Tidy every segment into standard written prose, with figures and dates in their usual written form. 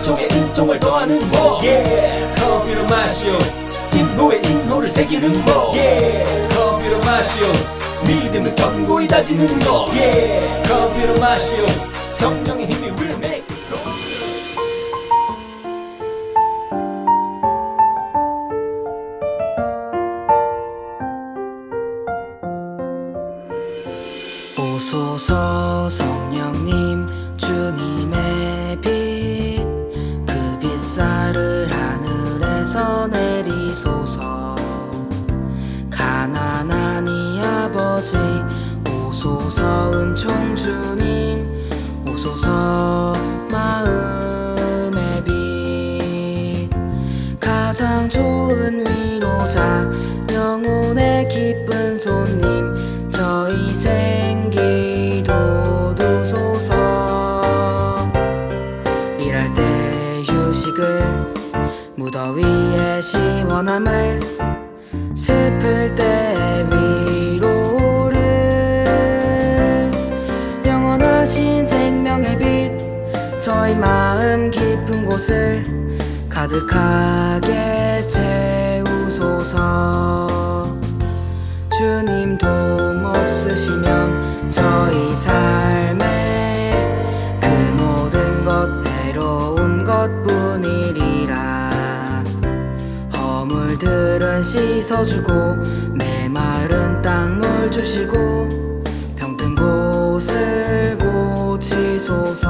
속에 은총을 더하는 법 커피로 마시오 인호에 인호를 새기는 법 커피로 마시오 믿음을 견고히 다지는 법 커피로 마시오 성령의 힘이 will make it flow. 오소서 성령님 주님의 빛 그 빛살을 하늘에서 내리소서 가난한 이 아버지 오소서 은총 주님 오소서 마음의 빛 가장 좋은 위로자 영혼의 기쁜 손님 저희 생기 돋우소서 일할 때 휴식을 무더위에 시원함을 슬플 때 위로를 영원하신 생명의 빛 저희 마음 깊은 곳을 가득하게 채우소서 주님 도움 없으시면 저희 삶에 그 모든 것 해로운 것뿐이리라 허물들은 씻어주고 메마른 땅물 주시고 병든 곳을 고치소서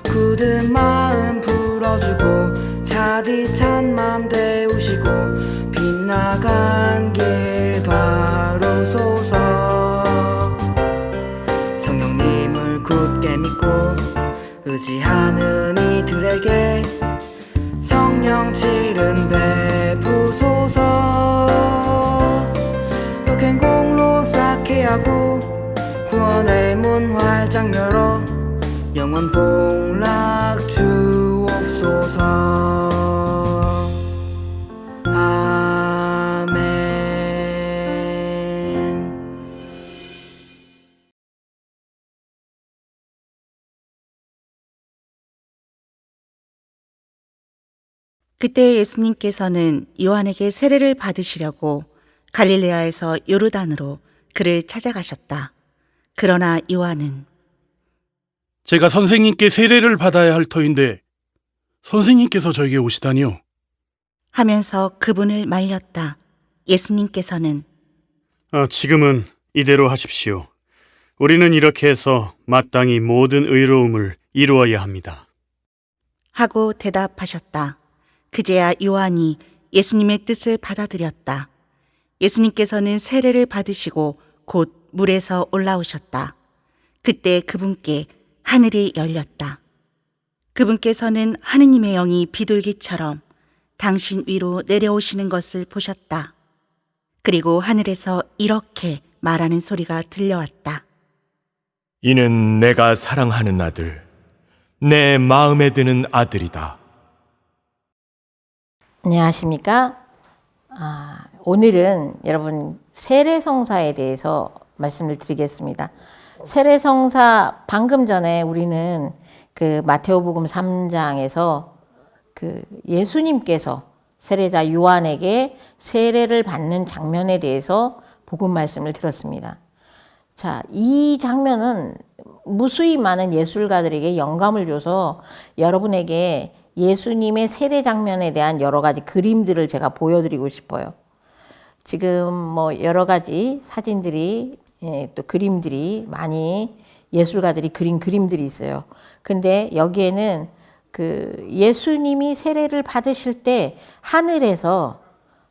굳은 마음 풀어주고 차디찬 맘 데우시고 빗나간 길 바로소서 성령님을 굳게 믿고 의지하는 이들에게 성령칠은 베푸소서 독행 공로 쌓게 하고 구원의 문 활짝 열어 영원 복락 주옵소서 아멘. 그때 예수님께서는 요한에게 세례를 받으시려고 갈릴레아에서 요르단으로 그를 찾아가셨다. 그러나 요한은 제가 선생님께 세례를 받아야 할 터인데 선생님께서 저에게 오시다니요. 하면서 그분을 말렸다. 예수님께서는 지금은 이대로 하십시오. 우리는 이렇게 해서 마땅히 모든 의로움을 이루어야 합니다. 하고 대답하셨다. 그제야 요한이 예수님의 뜻을 받아들였다. 예수님께서는 세례를 받으시고 곧 물에서 올라오셨다. 그때 그분께 하늘이 열렸다. 그분께서는 하느님의 영이 비둘기처럼 당신 위로 내려오시는 것을 보셨다. 그리고 하늘에서 이렇게 말하는 소리가 들려왔다. 이는 내가 사랑하는 아들, 내 마음에 드는 아들이다. 안녕하십니까? 오늘은 여러분 세례성사에 대해서 말씀을 드리겠습니다. 세례성사 방금 전에 우리는 그 마테오복음 3장에서 그 예수님께서 세례자 요한에게 세례를 받는 장면에 대해서 복음 말씀을 들었습니다. 자, 이 장면은 무수히 많은 예술가들에게 영감을 줘서 여러분에게 예수님의 세례 장면에 대한 여러 가지 그림들을 제가 보여드리고 싶어요. 지금 뭐 여러 가지 사진들이 또 그림들이 많이 예술가들이 그린 그림들이 있어요. 근데 여기에는 그 예수님이 세례를 받으실 때 하늘에서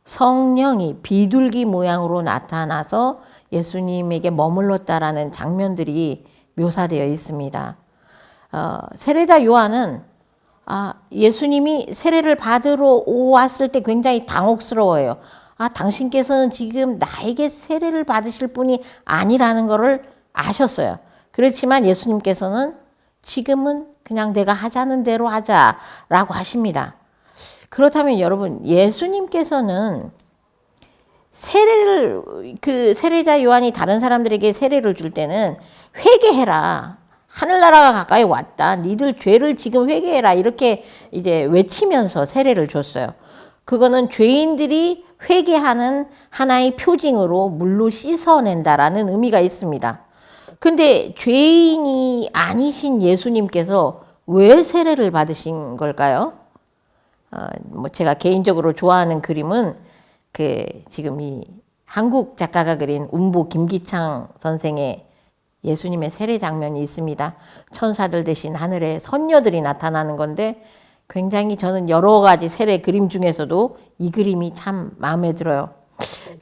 성령이 비둘기 모양으로 나타나서 예수님에게 머물렀다라는 장면들이 묘사되어 있습니다. 세례자 요한은 예수님이 세례를 받으러 왔을 때 굉장히 당혹스러워요. 당신께서는 지금 나에게 세례를 받으실 분이 아니라는 것을 아셨어요. 그렇지만 예수님께서는 지금은 그냥 내가 하자는 대로 하자라고 하십니다. 그렇다면 여러분, 예수님께서는 세례자 요한이 다른 사람들에게 세례를 줄 때는 회개해라, 하늘나라가 가까이 왔다. 니들 죄를 지금 회개해라. 이렇게 이제 외치면서 세례를 줬어요. 그거는 죄인들이 회개하는 하나의 표징으로 물로 씻어낸다라는 의미가 있습니다. 근데 죄인이 아니신 예수님께서 왜 세례를 받으신 걸까요? 뭐 제가 개인적으로 좋아하는 그림은 지금 이 한국 작가가 그린 운보 김기창 선생의 예수님의 세례 장면이 있습니다. 천사들 대신 하늘에 선녀들이 나타나는 건데 굉장히 저는 여러 가지 세례 그림 중에서도 이 그림이 참 마음에 들어요.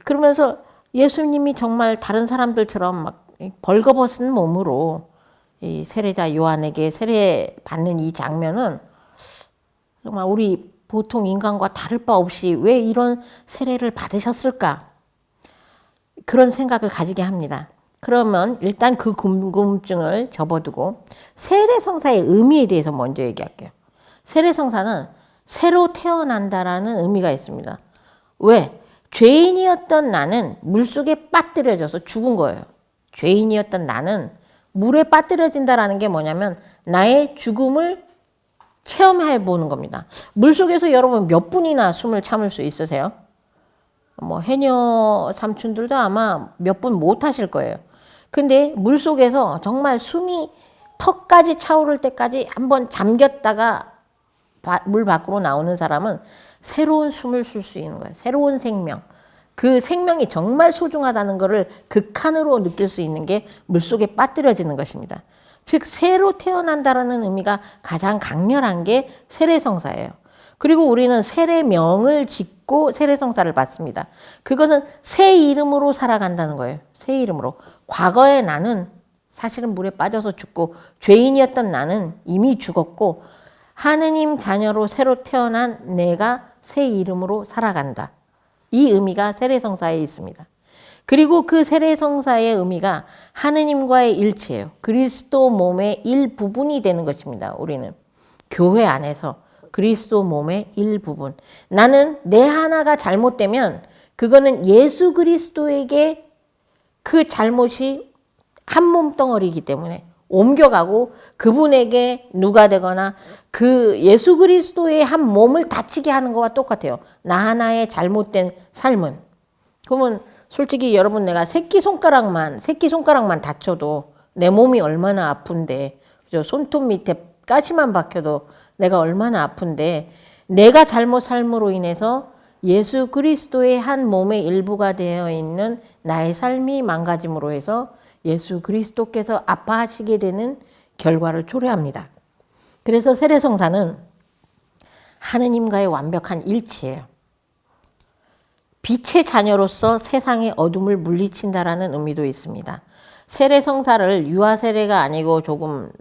그러면서 예수님이 정말 다른 사람들처럼 막 벌거벗은 몸으로 이 세례자 요한에게 세례 받는 이 장면은 정말 우리 보통 인간과 다를 바 없이 왜 이런 세례를 받으셨을까? 그런 생각을 가지게 합니다. 그러면 일단 그 궁금증을 접어두고 세례성사의 의미에 대해서 먼저 얘기할게요. 세례성사는 새로 태어난다라는 의미가 있습니다. 왜? 죄인이었던 나는 물속에 빠뜨려져서 죽은 거예요. 죄인이었던 나는 물에 빠뜨려진다라는 게 뭐냐면 나의 죽음을 체험해 보는 겁니다. 물속에서 여러분 몇 분이나 숨을 참을 수 있으세요? 뭐 해녀 삼촌들도 아마 몇 분 못 하실 거예요. 근데 물속에서 정말 숨이 턱까지 차오를 때까지 한번 잠겼다가 물 밖으로 나오는 사람은 새로운 숨을 쉴 수 있는 거예요. 새로운 생명. 그 생명이 정말 소중하다는 것을 극한으로 느낄 수 있는 게 물속에 빠뜨려지는 것입니다. 즉 새로 태어난다라는 의미가 가장 강렬한 게 세례성사예요. 그리고 우리는 세례명을 짓고 세례성사를 받습니다. 그것은 새 이름으로 살아간다는 거예요. 새 이름으로. 과거에 나는 사실은 물에 빠져서 죽고 죄인이었던 나는 이미 죽었고 하느님 자녀로 새로 태어난 내가 새 이름으로 살아간다. 이 의미가 세례성사에 있습니다. 그리고 그 세례성사의 의미가 하느님과의 일체예요. 그리스도 몸의 일부분이 되는 것입니다. 우리는 교회 안에서 그리스도 몸의 일부분. 나는 내 하나가 잘못되면 그거는 예수 그리스도에게 그 잘못이 한 몸덩어리이기 때문에 옮겨가고 그분에게 누가 되거나 그 예수 그리스도의 한 몸을 다치게 하는 것과 똑같아요. 나 하나의 잘못된 삶은. 그러면 솔직히 여러분 내가 새끼손가락만 다쳐도 내 몸이 얼마나 아픈데 그죠? 손톱 밑에 가시만 박혀도 내가 얼마나 아픈데 내가 잘못 삶으로 인해서 예수 그리스도의 한 몸의 일부가 되어 있는 나의 삶이 망가짐으로 해서 예수 그리스도께서 아파하시게 되는 결과를 초래합니다. 그래서 세례성사는 하느님과의 완벽한 일치예요. 빛의 자녀로서 세상의 어둠을 물리친다라는 의미도 있습니다. 세례성사를 유아세례가 아니고 조금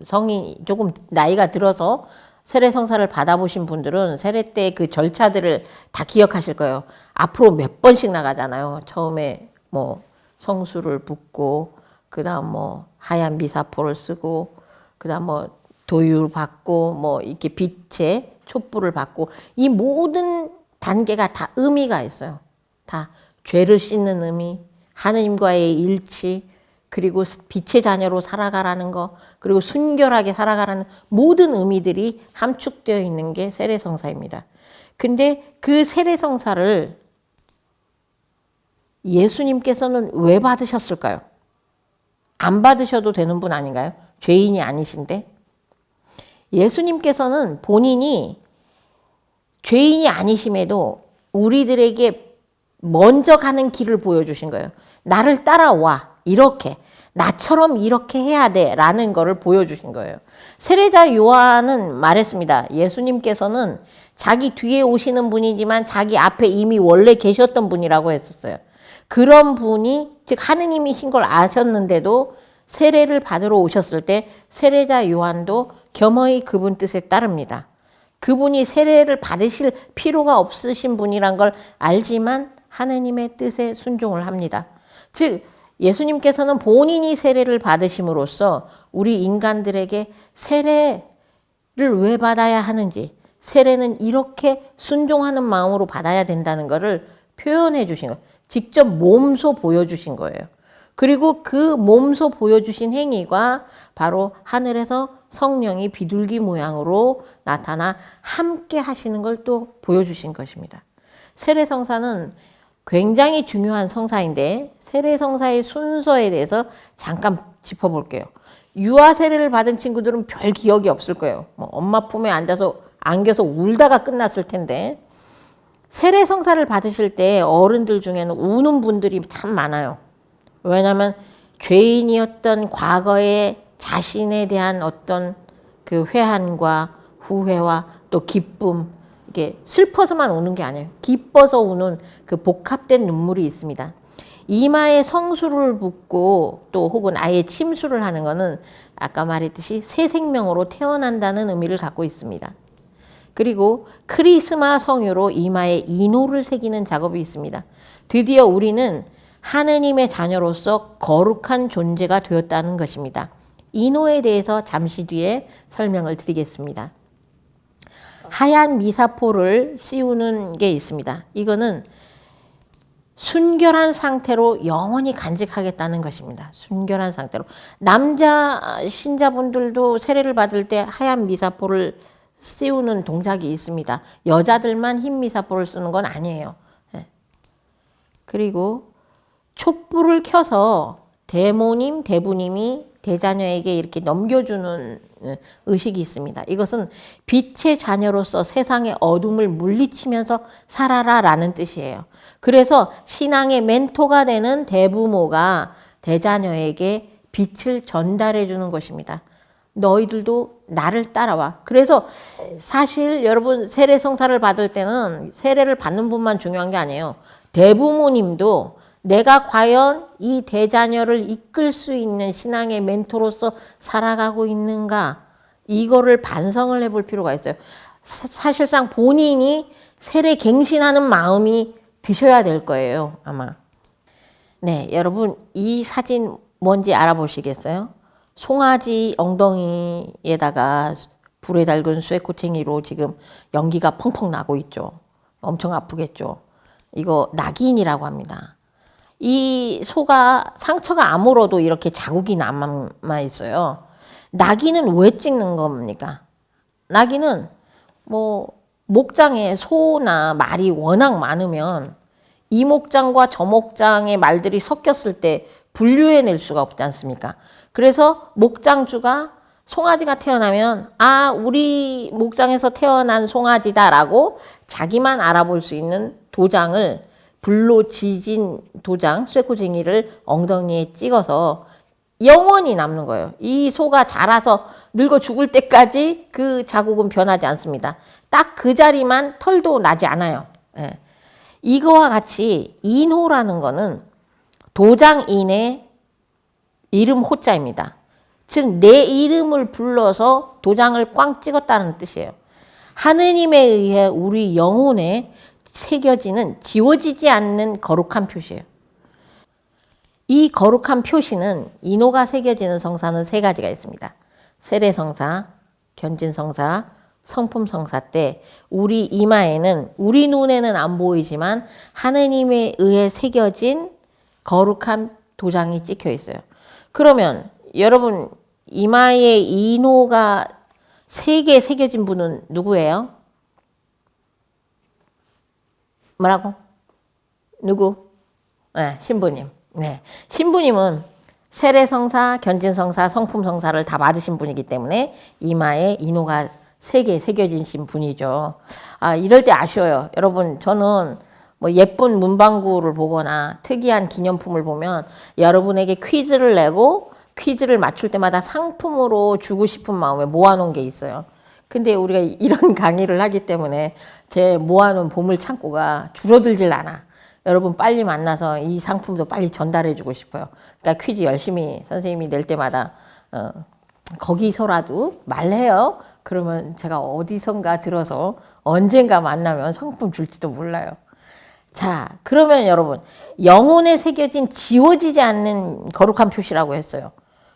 나이가 들어서 세례성사를 받아보신 분들은 세례 때 그 절차들을 다 기억하실 거예요. 앞으로 몇 번씩 나가잖아요. 처음에 뭐 성수를 붓고 그다음 뭐 하얀 미사포를 쓰고 그다음 뭐 도유 받고 뭐 이렇게 빛의 촛불을 받고 이 모든 단계가 다 의미가 있어요. 다 죄를 씻는 의미, 하느님과의 일치, 그리고 빛의 자녀로 살아가라는 거, 그리고 순결하게 살아가라는 모든 의미들이 함축되어 있는 게 세례성사입니다. 근데 그 세례성사를 예수님께서는 왜 받으셨을까요? 안 받으셔도 되는 분 아닌가요? 죄인이 아니신데. 예수님께서는 본인이 죄인이 아니심에도 우리들에게 먼저 가는 길을 보여주신 거예요. 나를 따라와. 이렇게. 나처럼 이렇게 해야 돼. 라는 거를 보여주신 거예요. 세례자 요한은 말했습니다. 예수님께서는 자기 뒤에 오시는 분이지만 자기 앞에 이미 원래 계셨던 분이라고 했었어요. 그런 분이 즉 하느님이신 걸 아셨는데도 세례를 받으러 오셨을 때 세례자 요한도 겸허히 그분 뜻에 따릅니다. 그분이 세례를 받으실 필요가 없으신 분이란 걸 알지만 하느님의 뜻에 순종을 합니다. 즉 예수님께서는 본인이 세례를 받으심으로써 우리 인간들에게 세례를 왜 받아야 하는지, 세례는 이렇게 순종하는 마음으로 받아야 된다는 것을 표현해 주신 거예요. 직접 몸소 보여주신 거예요. 그리고 그 몸소 보여주신 행위가 바로 하늘에서 성령이 비둘기 모양으로 나타나 함께 하시는 걸 또 보여주신 것입니다. 세례성사는 굉장히 중요한 성사인데 세례성사의 순서에 대해서 잠깐 짚어볼게요. 유아 세례를 받은 친구들은 별 기억이 없을 거예요. 뭐 엄마 품에 안겨서 울다가 끝났을 텐데 세례성사를 받으실 때 어른들 중에는 우는 분들이 참 많아요. 왜냐하면 죄인이었던 과거의 자신에 대한 어떤 그 회한과 후회와 또 기쁨, 이게 슬퍼서만 우는 게 아니에요. 기뻐서 우는 그 복합된 눈물이 있습니다. 이마에 성수를 붓고 또 혹은 아예 침수를 하는 것은 아까 말했듯이 새 생명으로 태어난다는 의미를 갖고 있습니다. 그리고 크리스마 성유로 이마에 인호를 새기는 작업이 있습니다. 드디어 우리는 하느님의 자녀로서 거룩한 존재가 되었다는 것입니다. 인호에 대해서 잠시 뒤에 설명을 드리겠습니다. 하얀 미사포를 씌우는 게 있습니다. 이거는 순결한 상태로 영원히 간직하겠다는 것입니다. 순결한 상태로. 남자 신자분들도 세례를 받을 때 하얀 미사포를 씌우는 동작이 있습니다. 여자들만 흰 미사포를 쓰는 건 아니에요. 그리고 촛불을 켜서 대모님, 대부님이 대자녀에게 이렇게 넘겨주는 의식이 있습니다. 이것은 빛의 자녀로서 세상의 어둠을 물리치면서 살아라라는 뜻이에요. 그래서 신앙의 멘토가 되는 대부모가 대자녀에게 빛을 전달해 주는 것입니다. 너희들도 나를 따라와. 그래서 사실 여러분 세례 성사를 받을 때는 세례를 받는 분만 중요한 게 아니에요. 대부모님도 내가 과연 이 대자녀를 이끌 수 있는 신앙의 멘토로서 살아가고 있는가, 이거를 반성을 해볼 필요가 있어요. 사실상 본인이 세례 갱신하는 마음이 드셔야 될 거예요, 아마. 네, 여러분 이 사진 뭔지 알아보시겠어요? 송아지 엉덩이에다가 불에 달군 쇠꼬챙이로 지금 연기가 펑펑 나고 있죠. 엄청 아프겠죠. 이거 낙인이라고 합니다. 이 소가 상처가 아물어도 이렇게 자국이 남아 있어요. 낙인은 왜 찍는 겁니까? 낙인은 뭐 목장에 소나 말이 워낙 많으면 이 목장과 저 목장의 말들이 섞였을 때 분류해낼 수가 없지 않습니까? 그래서 목장주가 송아지가 태어나면 우리 목장에서 태어난 송아지다라고 자기만 알아볼 수 있는 도장을, 불로 지진 도장, 쇠꼬쟁이를 엉덩이에 찍어서 영원히 남는 거예요. 이 소가 자라서 늙어 죽을 때까지 그 자국은 변하지 않습니다. 딱 그 자리만 털도 나지 않아요. 예. 이거와 같이 인호라는 거는 도장인의 이름 호자입니다. 즉 내 이름을 불러서 도장을 꽝 찍었다는 뜻이에요. 하느님에 의해 우리 영혼에 새겨지는 지워지지 않는 거룩한 표시예요. 이 거룩한 표시는 인호가 새겨지는 성사는 세 가지가 있습니다. 세례성사, 견진성사, 성품성사 때 우리 이마에는, 우리 눈에는 안 보이지만 하느님에 의해 새겨진 거룩한 도장이 찍혀 있어요. 그러면 여러분 이마에 인호가 3개 새겨진 분은 누구예요? 뭐라고? 누구? 네, 신부님. 네, 신부님은 세례성사, 견진성사, 성품성사를 다 받으신 분이기 때문에 이마에 인호가 3개 새겨진 분이죠. 이럴 때 아쉬워요. 여러분, 저는 뭐 예쁜 문방구를 보거나 특이한 기념품을 보면 여러분에게 퀴즈를 내고 퀴즈를 맞출 때마다 상품으로 주고 싶은 마음에 모아놓은 게 있어요. 근데 우리가 이런 강의를 하기 때문에 제 모아놓은 보물 창고가 줄어들질 않아. 여러분 빨리 만나서 이 상품도 빨리 전달해주고 싶어요. 그러니까 퀴즈 열심히 선생님이 낼 때마다 거기서라도 말해요. 그러면 제가 어디선가 들어서 언젠가 만나면 상품 줄지도 몰라요. 자, 그러면 여러분 영혼에 새겨진 지워지지 않는 거룩한 표시라고 했어요.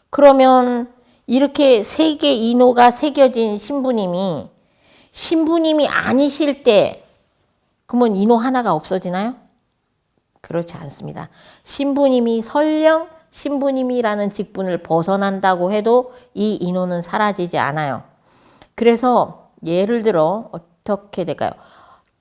그러면 이렇게 3개 인호가 새겨진 신부님이 아니실 때 그러면 인호 하나가 없어지나요? 그렇지 않습니다. 신부님이 설령 신부님이라는 직분을 벗어난다고 해도 이 인호는 사라지지 않아요. 그래서 예를 들어 어떻게 될까요?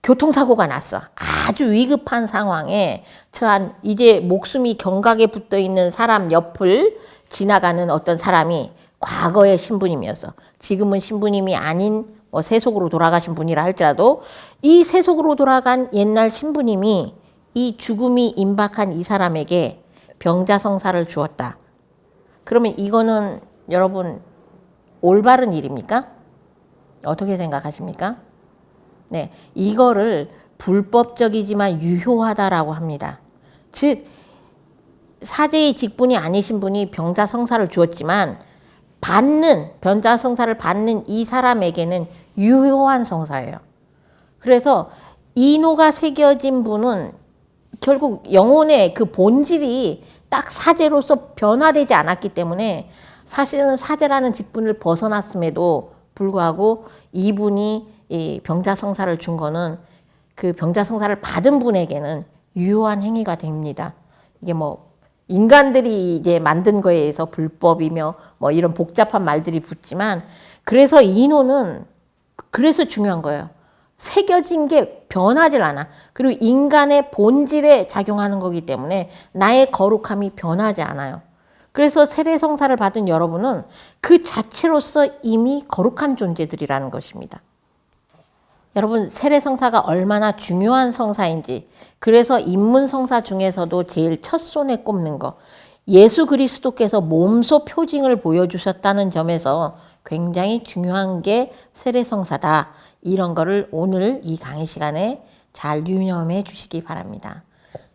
교통사고가 났어. 아주 위급한 상황에 처한 이제 목숨이 경각에 붙어 있는 사람 옆을 지나가는 어떤 사람이 과거의 신부님이었어. 지금은 신부님이 아닌 세속으로 돌아가신 분이라 할지라도 이 세속으로 돌아간 옛날 신부님이 이 죽음이 임박한 이 사람에게 병자성사를 주었다. 그러면 이거는 여러분 올바른 일입니까? 어떻게 생각하십니까? 네, 이거를 불법적이지만 유효하다라고 합니다. 즉 사제의 직분이 아니신 분이 병자성사를 주었지만 병자성사를 받는 이 사람에게는 유효한 성사예요. 그래서 인호가 새겨진 분은 결국 영혼의 그 본질이 딱 사제로서 변화되지 않았기 때문에 사실은 사제라는 직분을 벗어났음에도 불구하고 이분이 이 병자성사를 준 거는 그 병자성사를 받은 분에게는 유효한 행위가 됩니다. 이게 인간들이 이제 만든 거에 의해서 불법이며 이런 복잡한 말들이 붙지만 그래서 인호는 그래서 중요한 거예요. 새겨진 게 변하질 않아. 그리고 인간의 본질에 작용하는 거기 때문에 나의 거룩함이 변하지 않아요. 그래서 세례성사를 받은 여러분은 그 자체로서 이미 거룩한 존재들이라는 것입니다. 여러분 세례성사가 얼마나 중요한 성사인지 그래서 입문성사 중에서도 제일 첫손에 꼽는 거 예수 그리스도께서 몸소 표징을 보여주셨다는 점에서 굉장히 중요한 게 세례성사다. 이런 거를 오늘 이 강의 시간에 잘 유념해 주시기 바랍니다.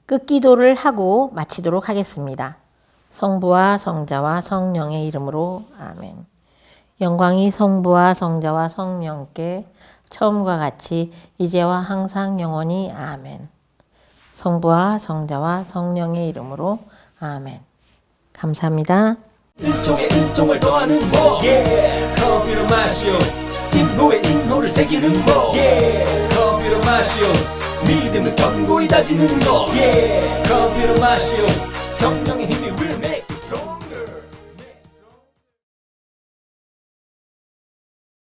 끝기도를 하고 마치도록 하겠습니다. 성부와 성자와 성령의 이름으로 아멘. 영광이 성부와 성자와 성령께 처음과 같이 이제와 항상 영원히 아멘. 성부와 성자와 성령의 이름으로 아멘. 감사합니다. 은총에 은총을 더하는 법 커피로 마시오 인호에 인호를 새기는 법 커피로 마시오 믿음을 견고히 다지는 법 커피로 마시오 성령의 힘